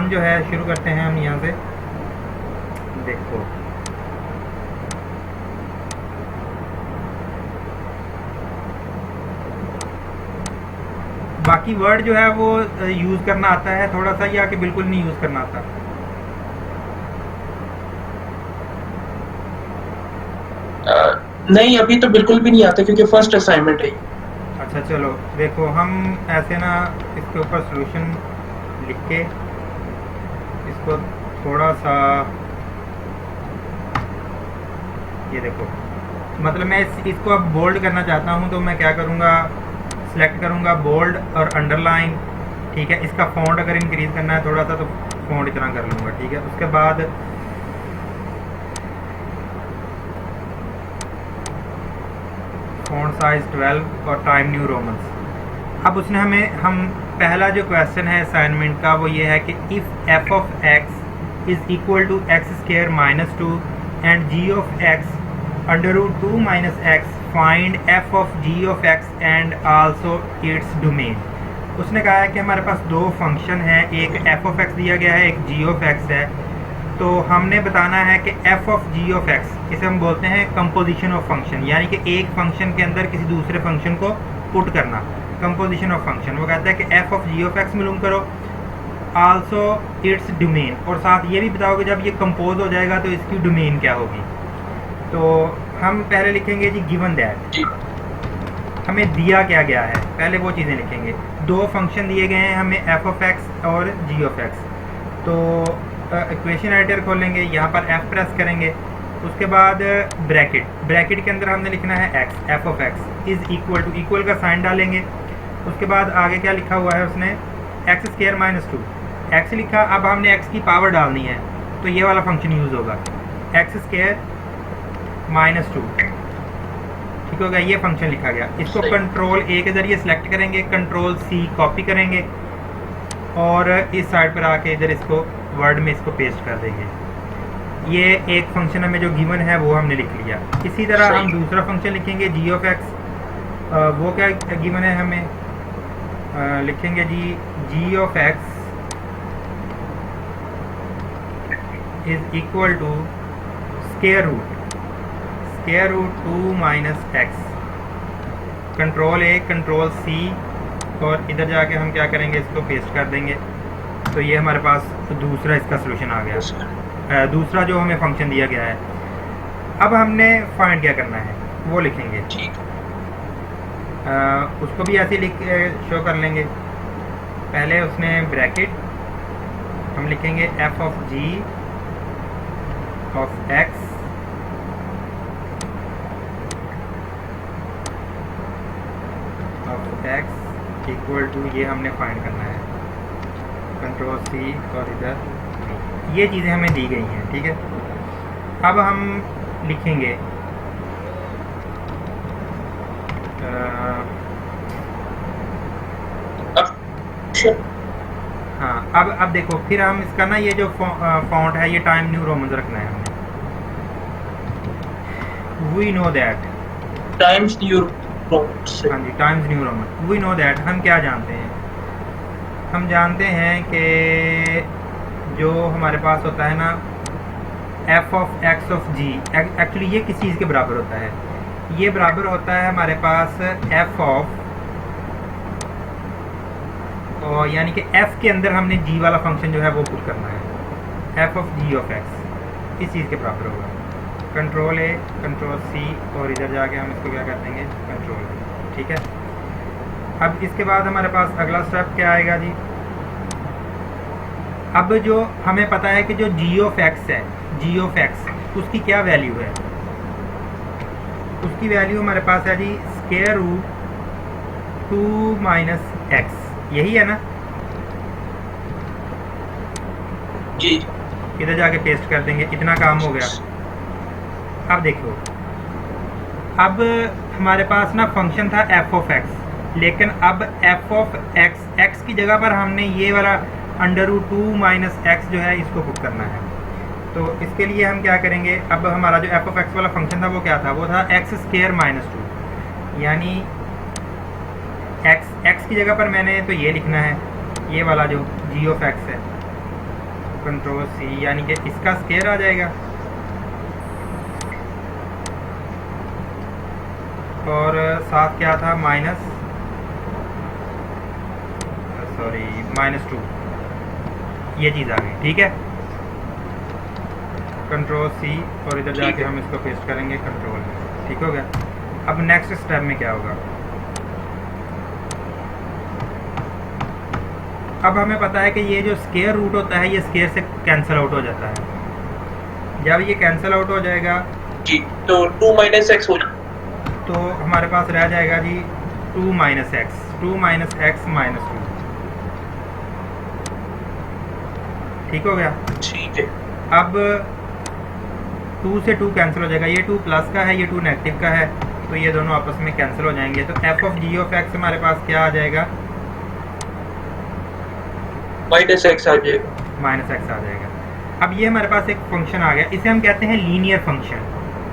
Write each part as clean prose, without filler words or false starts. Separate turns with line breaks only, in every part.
सम जो है शुरू करते हैं हम यहाँ से। देखो बाकी वर्ड जो है वो यूज़ करना आता है थोड़ा सा, या कि बिल्कुल नहीं यूज़ करना आता?
नहीं, अभी तो बिल्कुल भी नहीं आता क्योंकि फर्स्ट असाइनमेंट है।
अच्छा चलो देखो, हम ऐसे ना इसके ऊपर सॉल्यूशन लिख के इसको थोड़ा सा, ये देखो मतलब मैं इसको अब बोल्ड करना चाहता हूँ, तो मैं क्या करूँगा, सेलेक्ट करूँगा बोल्ड और अंडरलाइन। ठीक है, इसका फॉन्ट अगर इंक्रीज़ करना है थोड़ा सा तो फॉन्ट इतना कर लूँगा। ठीक है, उसके बाद फॉन्ट साइज 12 और टाइम न्यू रोमन्स। अब उसने हम पहला जो क्वेश्चन है असाइनमेंट का वो ये है कि if f of x is equal to x square minus 2 and g of x under root 2 minus x, find f of g of x and also its domain. उसने कहा है कि हमारे पास दो फंक्शन है, एक एफ ऑफ एक्स दिया गया है, एक जी ऑफ एक्स है। तो हमने बताना है कि f of g of x, इसे हम बोलते हैं कंपोजिशन ऑफ फंक्शन, यानी कि एक फंक्शन के अंदर किसी दूसरे फंक्शन को पुट करना, कंपोजिशन ऑफ फंक्शन। वो कहता है कि f of g of x मालूम करो, आल्सो इट्स डोमेन, और साथ ये भी बताओ कि जब ये कंपोज हो जाएगा तो इसकी डोमेन क्या होगी। तो हम पहले लिखेंगे जी गिवन दैट, हमें दिया क्या गया है, पहले वो चीज़ें लिखेंगे। दो फंक्शन दिए गए हैं हमें, एफ ऑफ एक्स और जी ऑफ एक्स। तो इक्वेशन एडिटर खोलेंगे, यहाँ पर एफ प्रेस करेंगे, उसके बाद ब्रैकेट, ब्रैकेट के अंदर हमने लिखना है x, f of x is equal to, equal का साइन डालेंगे। उसके बाद आगे क्या लिखा हुआ है उसने, एक्स स्क्वायर माइनस 2, एक्स लिखा, अब हमने एक्स की पावर डालनी है तो ये वाला फंक्शन यूज़ होगा, एक्स स्क्वायर माइनस 2। ठीक हो गया, ये फंक्शन लिखा गया। इसको कंट्रोल ए के ज़रिए सेलेक्ट करेंगे, कंट्रोल सी कॉपी करेंगे और इस साइड पर आके इधर इसको वर्ड में इसको पेस्ट कर देंगे। ये एक फंक्शन हमें जो गिवन है वो हमने लिख लिया। इसी तरह हम दूसरा फंक्शन लिखेंगे जी ऑफ एक्स, वो क्या गिवन है हमें, लिखेंगे g of x is equal to square root 2 minus x, control A control C, और इधर जाके हम क्या करेंगे, इसको पेस्ट कर देंगे। तो ये हमारे पास दूसरा इसका सलूशन आ गया, दूसरा जो हमें फंक्शन दिया गया है। अब हमने फाइंड क्या करना है वो लिखेंगे, उसको भी ऐसे लिख शो कर लेंगे। पहले उसने ब्रैकेट, हम लिखेंगे f of g of x equal to, ये हमने फाइंड करना है, कंट्रोल सी, और इधर ये चीज़ें हमें दी गई हैं। ठीक है, अब हम लिखेंगे हाँ, अब देखो फिर हम इसका ना ये जो फॉन्ट है ये टाइम न्यू रोमन रखना है हमें। We know that
Times New,
हाँ जी, Times New Roman. We know that, हम क्या जानते हैं, हम जानते हैं कि जो हमारे पास होता है ना f of x of g, actually ये किस चीज़ के बराबर होता है, ये बराबर होता है हमारे पास एफ ऑफ, और यानी कि एफ के अंदर हमने जी वाला फंक्शन जो है वो पुट करना है, f of g of x इस चीज़ के बराबर होगा। कंट्रोल ए कंट्रोल सी, और इधर जाके हम इसको क्या कर देंगे, कंट्रोल ए। ठीक है, अब इसके बाद हमारे पास अगला स्टेप क्या आएगा जी। अब जो हमें पता है कि जो जी ऑफ एक्स है, जी ऑफ एक्स उसकी क्या वैल्यू है, उसकी वैल्यू हमारे पास है जी स्क्वायर रूट 2 माइनस एक्स, यही है ना
जी।
इधर जाके पेस्ट कर देंगे, इतना काम हो गया। अब देखो, अब हमारे पास ना फंक्शन था एफ ऑफ एक्स, लेकिन अब एफ ऑफ एक्स, एक्स की जगह पर हमने ये वाला अंडर रूट 2 माइनस एक्स जो है इसको पुट करना है। तो इसके लिए हम क्या करेंगे, अब हमारा जो एफ ऑफ एक्स वाला फंक्शन था वो क्या था, वो था एक्स स्क्वायर माइनस 2, यानी एक्स की जगह पर मैंने तो ये लिखना है, ये वाला जो जी ऑफ एक्स है कंट्रोल सी, यानी कि इसका स्केयर आ जाएगा और साथ क्या था माइनस, सॉरी -2, ये चीज़ आ गई। ठीक है, कंट्रोल सी और इधर जाके हम इसको पेस्ट करेंगे कंट्रोल में। ठीक हो गया। अब नेक्स्ट स्टेप में क्या होगा, अब हमें पता है कि ये जो स्केयर रूट होता है ये स्केयर से कैंसिल आउट हो जाता है। जब ये कैंसिल आउट हो जाएगा
जी, तो 2 - x हो जाएगा,
तो हमारे पास रह जाएगा जी 2 - x, 2 - x -2। ठीक हो गया।
ठीक है।
अब 2 से 2 कैंसिल हो जाएगा, ये 2 प्लस का है, ये 2 नेगेटिव का है, तो ये दोनों आपस में कैंसिल हो जाएंगे। तो f of g of x हमारे पास क्या आ जाएगा,
-x आ जाएगा।
-x आ जाएगा। अब ये हमारे पास एक फंक्शन आ गया, इसे हम कहते हैं लीनियर फंक्शन,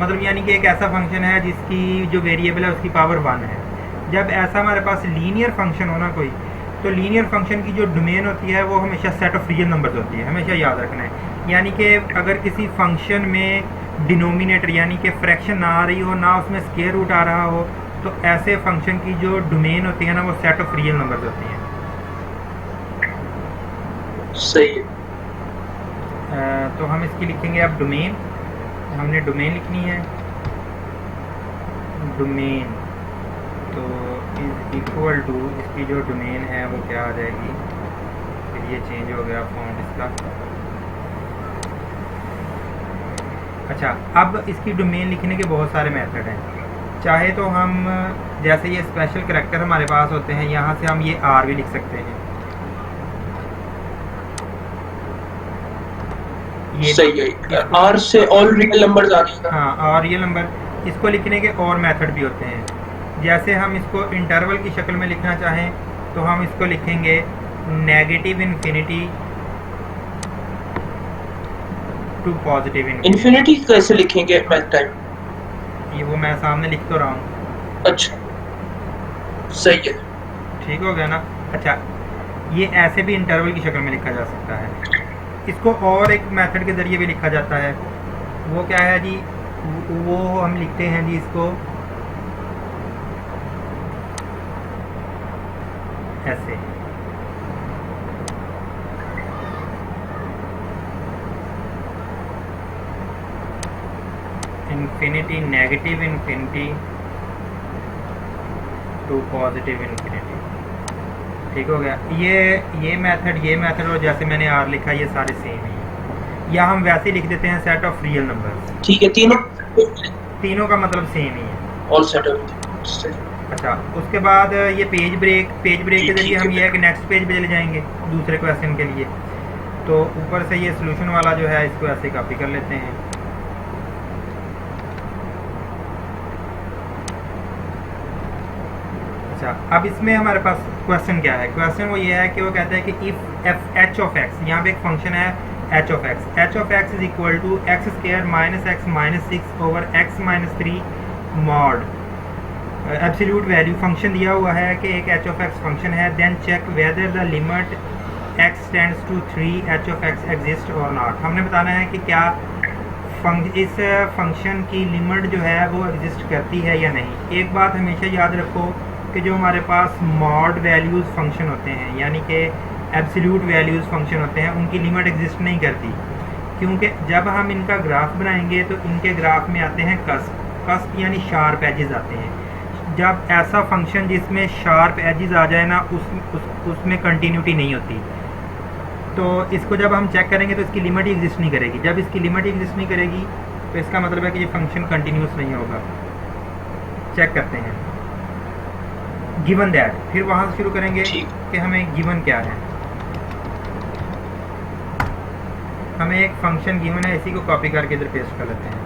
मतलब यानी कि एक ऐसा फंक्शन है जिसकी जो वेरिएबल है उसकी पावर 1 है। जब ऐसा हमारे पास लीनियर फंक्शन होना कोई, तो लीनियर फंक्शन की जो डोमेन होती है वो हमेशा सेट ऑफ रियल नंबर्स होती है, हमेशा याद रखना है। यानी कि अगर किसी फंक्शन में डिनोमिनेटर यानी कि फ्रैक्शन ना आ रही हो, ना उसमें स्केयर रूट आ रहा हो, तो ऐसे फंक्शन की जो डोमेन होती है ना वो सेट ऑफ रियल नंबर्स होती हैं।
सही है।
तो हम इसकी लिखेंगे अब डोमेन, हमने डोमेन लिखनी है, डोमेन तो इज इक्वल टू इसकी जो डोमेन है वो क्या आ जाएगी, फिर ये चेंज हो गया फॉन्ट इसका। अच्छा, अब इसकी डोमेन लिखने के बहुत सारे मेथड हैं। चाहे तो हम जैसे ये स्पेशल करैक्टर हमारे पास होते हैं, यहाँ से हम ये आर भी लिख सकते हैं, ये
सही है। आर से ऑल रियल नंबर्स आ जाएगा।
हाँ, और रियल नंबर, इसको लिखने के और मेथड भी होते हैं। जैसे हम इसको इंटरवल की शक्ल में लिखना चाहें तो हम इसको लिखेंगे negative infinity to positive
infinity कैसे लिखेंगे मैथ टाइम?
ये वो मैं सामने लिख तो रहा हूँ।
अच्छा, सही है।
ठीक हो गया ना। अच्छा, ये ऐसे भी इंटरवल की शक्ल में लिखा जा सकता है। इसको और एक मेथड के ज़रिए भी लिखा जाता है, वो क्या है जी, वो हम लिखते हैं जी इसको ऐसे, infinity negative infinity to positive infinity. ठीक हो गया। ये मेथड और जैसे मैंने आर लिखा ये सारे सेम ही, या हम वैसे लिख देते हैं सेट ऑफ रियल नंबर्स।
ठीक है, तीनों
का मतलब सेम ही है,
ऑल सेट ऑफ।
अच्छा, उसके बाद ये पेज ब्रेक के जरिए हम ये नेक्स्ट पेज पे चले जाएंगे दूसरे क्वेश्चन के लिए। तो ऊपर से ये सोल्यूशन वाला जो है इसको ऐसे कॉपी कर लेते हैं। अच्छा, अब इसमें हमारे पास क्वेश्चन क्या है, क्वेश्चन वो ये है कि वो कहता है कि if f h of x, यहाँ पे एक फंक्शन है h of x is equal to x square minus x minus 6 over x minus 3 mod absolute value function दिया हुआ है कि एक एच ऑफ एक्स फंक्शन है। Then check whether the limit x tends to 3 h of x exist और not. हमने बताना है कि क्या इस फंक्शन की लिमिट जो है वो एग्जिस्ट करती है या नहीं। एक बात हमेशा याद रखो कि जो हमारे पास मॉड वैल्यूज़ फंक्शन होते हैं यानी कि एब्सोल्यूट वैल्यूज़ फंक्शन होते हैं, उनकी लिमिट एग्जिस्ट नहीं करती, क्योंकि जब हम इनका ग्राफ बनाएंगे तो इनके ग्राफ में आते हैं कस्प यानी शार्प एजेस आते हैं। जब ऐसा फंक्शन जिसमें शार्प एजेस आ जाए ना उसमें कंटिन्यूटी नहीं होती। तो इसको जब हम चेक करेंगे तो इसकी लिमिट ही एग्जिस्ट नहीं करेगी। जब इसकी लिमिट एग्जिस्ट नहीं करेगी तो इसका मतलब है कि ये फंक्शन कंटिन्यूस नहीं होगा। चेक करते हैं गिवन दैट, फिर वहाँ से शुरू करेंगे कि हमें गिवन क्या है। हमें एक फंक्शन गिवन है, इसी को कॉपी करके इधर पेस्ट कर लेते हैं।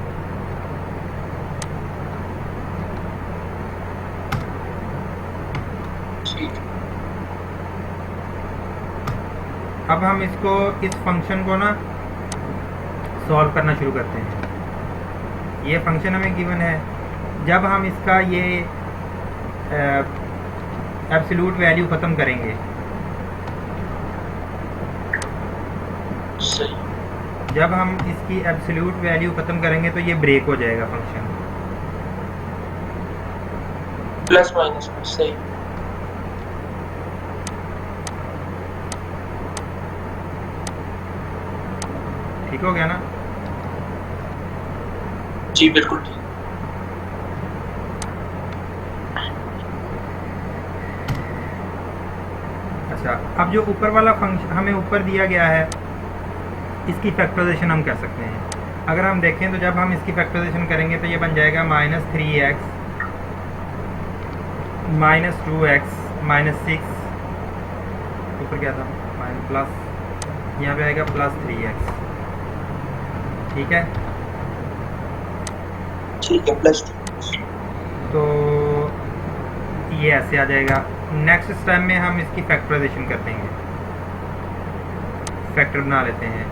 अब हम इसको इस फंक्शन को ना सॉल्व करना शुरू करते हैं। ये फंक्शन हमें गिवन है, जब हम इसका ये एब्सोल्यूट वैल्यू ख़त्म करेंगे
सही
जब हम इसकी एब्सोल्यूट वैल्यू ख़त्म करेंगे तो ये ब्रेक हो जाएगा फंक्शन।
प्लस माइनस में सही।
ठीक हो गया ना?
जी बिल्कुल ठीक।
अच्छा, अब जो ऊपर वाला फंक्शन हमें ऊपर दिया गया है, इसकी फैक्टराइजेशन हम कर सकते हैं। अगर हम देखें तो जब हम इसकी फैक्टराइजेशन करेंगे तो ये बन जाएगा -3x -2x -6, ऊपर क्या था प्लस, यहाँ पे आएगा +3x। ठीक है,
ठीक है प्लस।
तो ये ऐसे आ जाएगा। नेक्स्ट स्टेप में हम इसकी फैक्टराइजेशन कर देंगे, फैक्टर बना लेते हैं।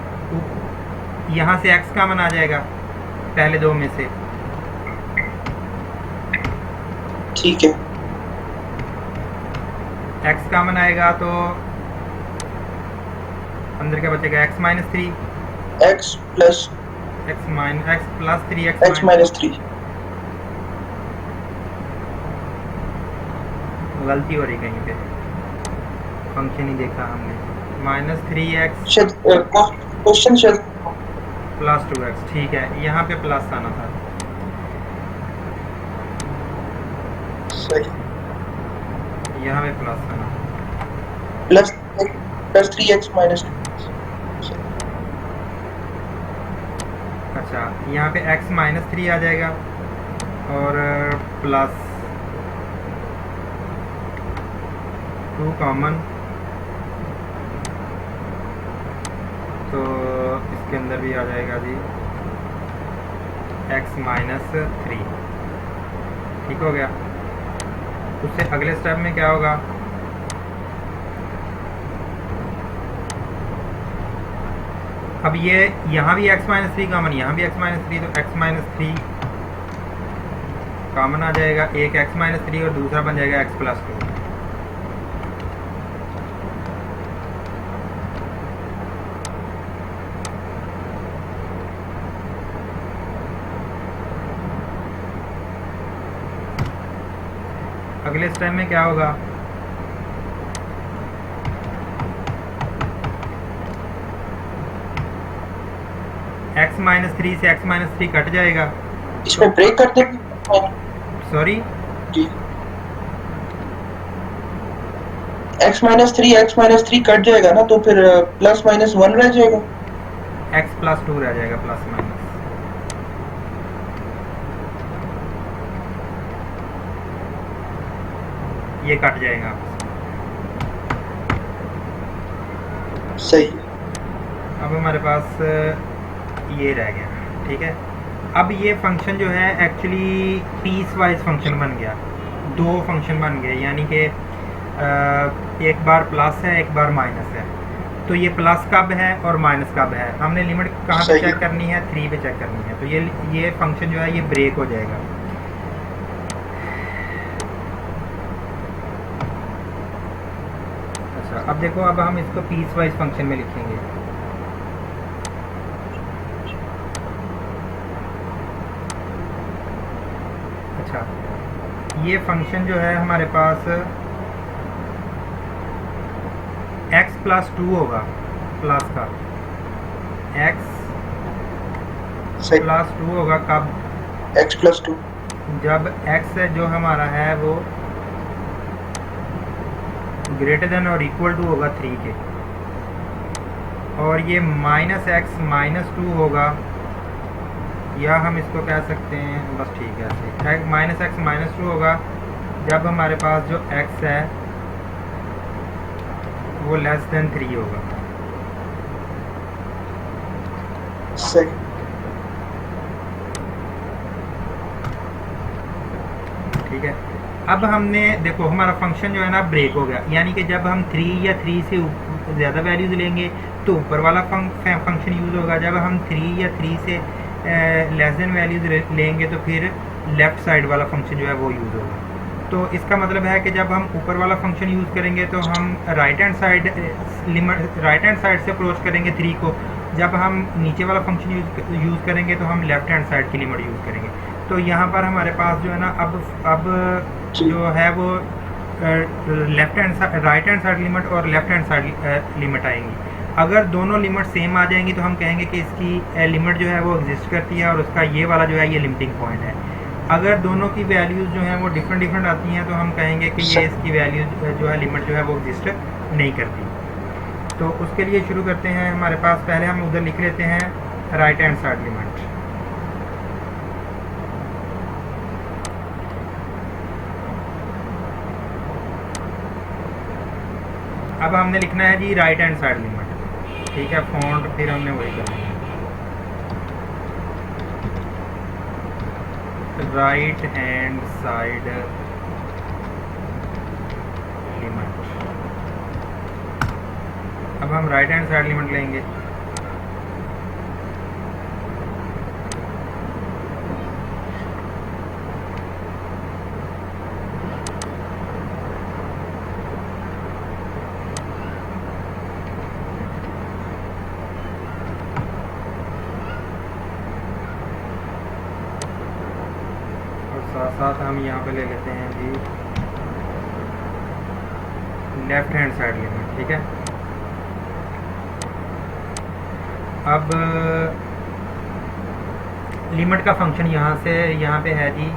यहाँ से x कॉमन आ जाएगा पहले दो में से।
ठीक है,
x कॉमन आएगा तो अंदर क्या बचेगा, x -3,
x plus
x + 3x
x minus 3।
गलती हो रही कहीं पे, फंक्शन ही देखा हमने। -3x
शायद क्वेश्चन शायद
+ 2x, ठीक है, यहाँ पे प्लस आना था।
सही।
यहाँ पे प्लस आना,
प्लस 3x माइनस 2।
अच्छा, यहाँ पे x -3 आ जाएगा और +2 कॉमन, तो इसके अंदर भी आ जाएगा जी x -3। ठीक हो गया। उससे अगले स्टेप में क्या होगा, अब ये यहाँ भी x -3 कॉमन, यहाँ भी x -3, तो x -3 कॉमन आ जाएगा, एक x -3 और दूसरा बन जाएगा x + 2। अगले स्टेप में क्या होगा, x -3 से x -3 कट जाएगा।
इसमें ब्रेक कर देंगे।
सॉरी,
जी, x -3 कट जाएगा ना, तो फिर +-1 रह जाएगा।
x + 2 रह जाएगा, प्लस माइनस। ये कट जाएगा।
सही।
अब हमारे पास ये रह गया। ठीक है, अब ये फंक्शन जो है एक्चुअली पीस वाइज फंक्शन बन गया, दो फंक्शन बन गए, यानी कि एक बार प्लस है एक बार माइनस है। तो ये प्लस कब है और माइनस कब है, हमने लिमिट कहाँ पे चेक करनी है, 3 पे चेक करनी है। तो ये फंक्शन जो है ये ब्रेक हो जाएगा। अच्छा, अब देखो, अब हम इसको पीस वाइज फंक्शन में लिखेंगे। अच्छा, ये फंक्शन जो है हमारे पास x + 2 होगा, प्लस का x + 2 होगा कब,
x + 2
जब x जो हमारा है वो > होगा 3 के, और ये -x -2 होगा, या हम इसको कह सकते हैं, बस ठीक है ऐसे, -x -2 होगा जब हमारे पास जो x है वो <3 होगा।
सही।
ठीक है, अब हमने देखो हमारा फंक्शन जो है ना ब्रेक हो गया, यानी कि जब हम 3 या 3 से ज़्यादा वैल्यूज़ लेंगे तो ऊपर वाला फंक्शन यूज़ होगा, जब हम 3 या 3 से लेस देन वैल्यूज़ लेंगे तो फिर लेफ़्ट साइड वाला फंक्शन जो है वो यूज़ होगा। तो इसका मतलब है कि जब हम ऊपर वाला फंक्शन यूज़ करेंगे तो हम राइट हैंड साइड से अप्रोच करेंगे 3 को, जब हम नीचे वाला फंक्शन यूज़ करेंगे तो हम लेफ़्ट हैंड साइड की लिमिट यूज़ करेंगे। तो यहाँ पर हमारे पास जो है ना अब जो है वो left hand right hand side limit और लेफ़्ट हैंड साइड लिमिट आएंगी। अगर दोनों लिमिट सेम आ जाएंगी तो हम कहेंगे कि इसकी लिमिट जो है वो एग्जिस्ट करती है और उसका ये वाला जो है ये लिमिटिंग पॉइंट है। अगर दोनों की वैल्यूज़ जो हैं वो डिफरेंट आती हैं तो हम कहेंगे कि ये इसकी वैल्यूज़ जो है लिमिट जो है वो एग्जिस्ट नहीं करती। तो उसके लिए शुरू करते हैं। हमारे पास पहले हम उधर लिख लेते हैं राइट हैंड साइड लिमिट। अब हमने लिखना है जी राइट हैंड साइड लिमिट, ठीक है। फॉन्ट फिर हमने वही करना है, राइट हैंड साइड लिमिट। अब हम राइट हैंड साइड लिमिट लेंगे। साथ हम यहाँ पे ले लेते हैं जी लेफ्ट हैंड साइड लिमिट, ठीक है। अब लिमिट का फंक्शन यहाँ से यहाँ पे है जी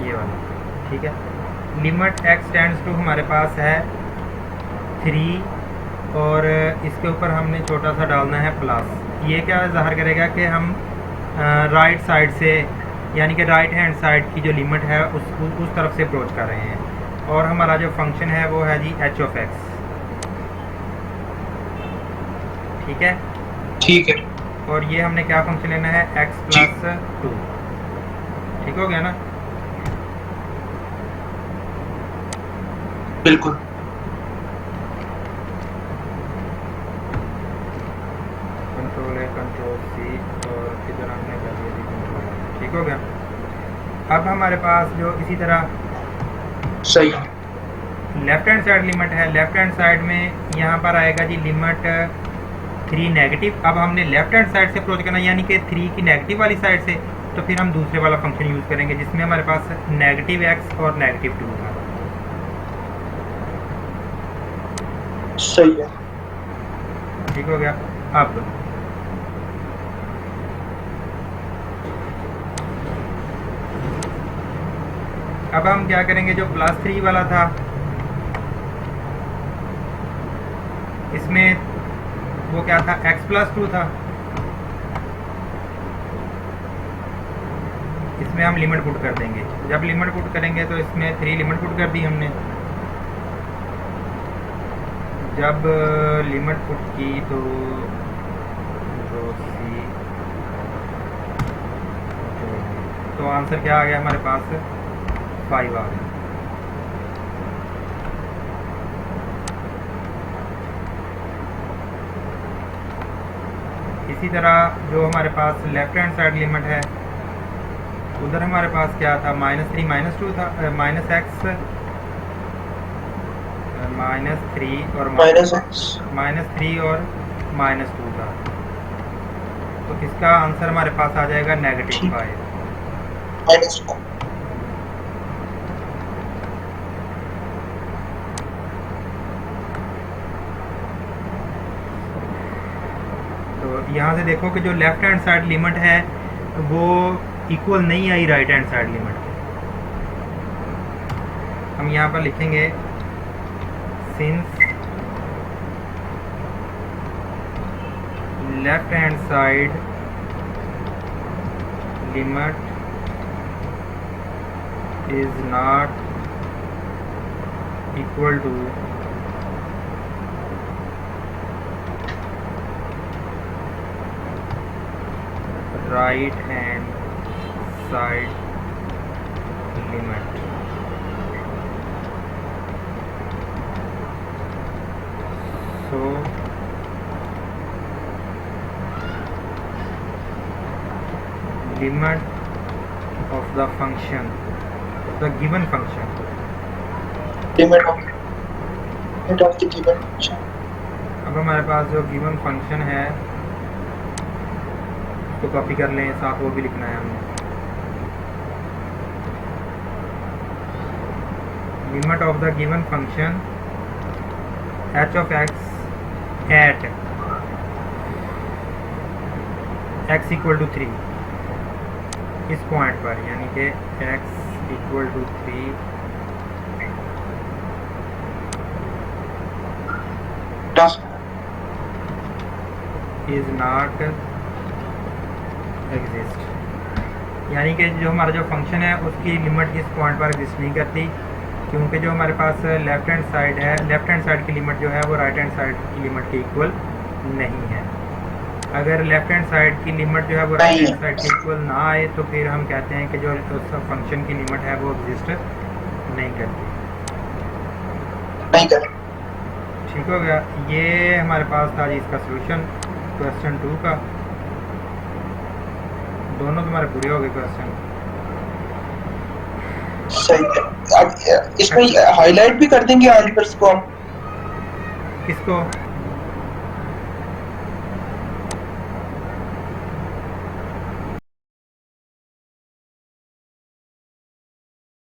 ये वाला, ठीक है। लिमिट एक्स टेंड्स टू हमारे पास है 3 और इसके ऊपर हमने छोटा सा डालना है प्लस। ये क्या ज़ाहिर करेगा कि हम राइट साइड से यानी कि राइट हैंड साइड की जो लिमिट है उस तरफ से अप्रोच कर रहे हैं। और हमारा जो फंक्शन है वो है जी एच ऑफ एक्स, ठीक है।
ठीक है।
और ये हमने क्या फंक्शन लेना है एक्स प्लस 2, ठीक हो गया ना।
बिल्कुल।
कंट्रोल है कंट्रोल सी और इधर हमने कर दिया जी कंट्रोल, ठीक हो गया। अब हमारे पास जो इसी तरह
सही
लेफ्ट हैंड साइड लिमिट है, लेफ्ट हैंड साइड में यहाँ पर आएगा जी लिमिट 3 नेगेटिव। अब हमने लेफ्ट हैंड साइड से अप्रोच करना यानी कि 3 की नेगेटिव वाली साइड से, तो फिर हम दूसरे वाला फंक्शन यूज़ करेंगे जिसमें हमारे पास नेगेटिव एक्स और नेगेटिव 2 है,
सही है।
ठीक हो गया। अब हम क्या करेंगे, जो +3 वाला था इसमें वो क्या था x + 2 था, इसमें हम लिमिट पुट कर देंगे। जब लिमिट पुट करेंगे तो इसमें 3 लिमिट पुट कर दी हमने। जब लिमिट पुट की तो आंसर क्या आ गया हमारे पास 5 आ गया। इसी तरह जो हमारे पास लेफ्ट हैंड साइड लिमिट है उधर हमारे पास क्या था -3 -2 था, -x -3 और -3 और -2 था। तो इसका आंसर हमारे पास आ जाएगा -5। तो यहाँ से देखो कि जो लेफ्ट हैंड साइड लिमिट है वो इक्वल नहीं आई राइट हैंड साइड लिमिट के। हम यहाँ पर लिखेंगे since left hand side limit is not equal to right hand side limit. So limit of the function, the given function,
limit of the given function.
अब अब हमारे पास जो गिवन फंक्शन है उसको कॉपी कर लें, साथ वो भी लिखना है हमें। Limit of the given function h of x at x equal to 3 इस पॉइंट पर, यानी कि x equal to 3 is not exist, यानी कि जो हमारा जो फंक्शन है उसकी लिमिट इस पॉइंट पर एग्जिस्ट नहीं करती, क्योंकि जो हमारे पास लेफ्ट हैंड साइड है, लेफ्ट हैंड साइड की लिमिट जो है वो राइट हैंड साइड की लिमिट के इक्वल नहीं है। अगर लेफ्ट हैंड साइड की लिमिट जो है वो राइट हैंड साइड के इक्वल ना आए तो फिर हम कहते हैं कि जो उस फंक्शन की लिमिट है वो एग्जिस्ट नहीं करती।
नहीं कर
ठीक हो गया। ये हमारे पास था जी इसका सॉल्यूशन क्वेश्चन 2 का। दोनों तुम्हारे पूरे हो गए क्वेश्चन।
सही है। अब इसमें हाईलाइट भी कर देंगे आंसर्स को हम।
किसको?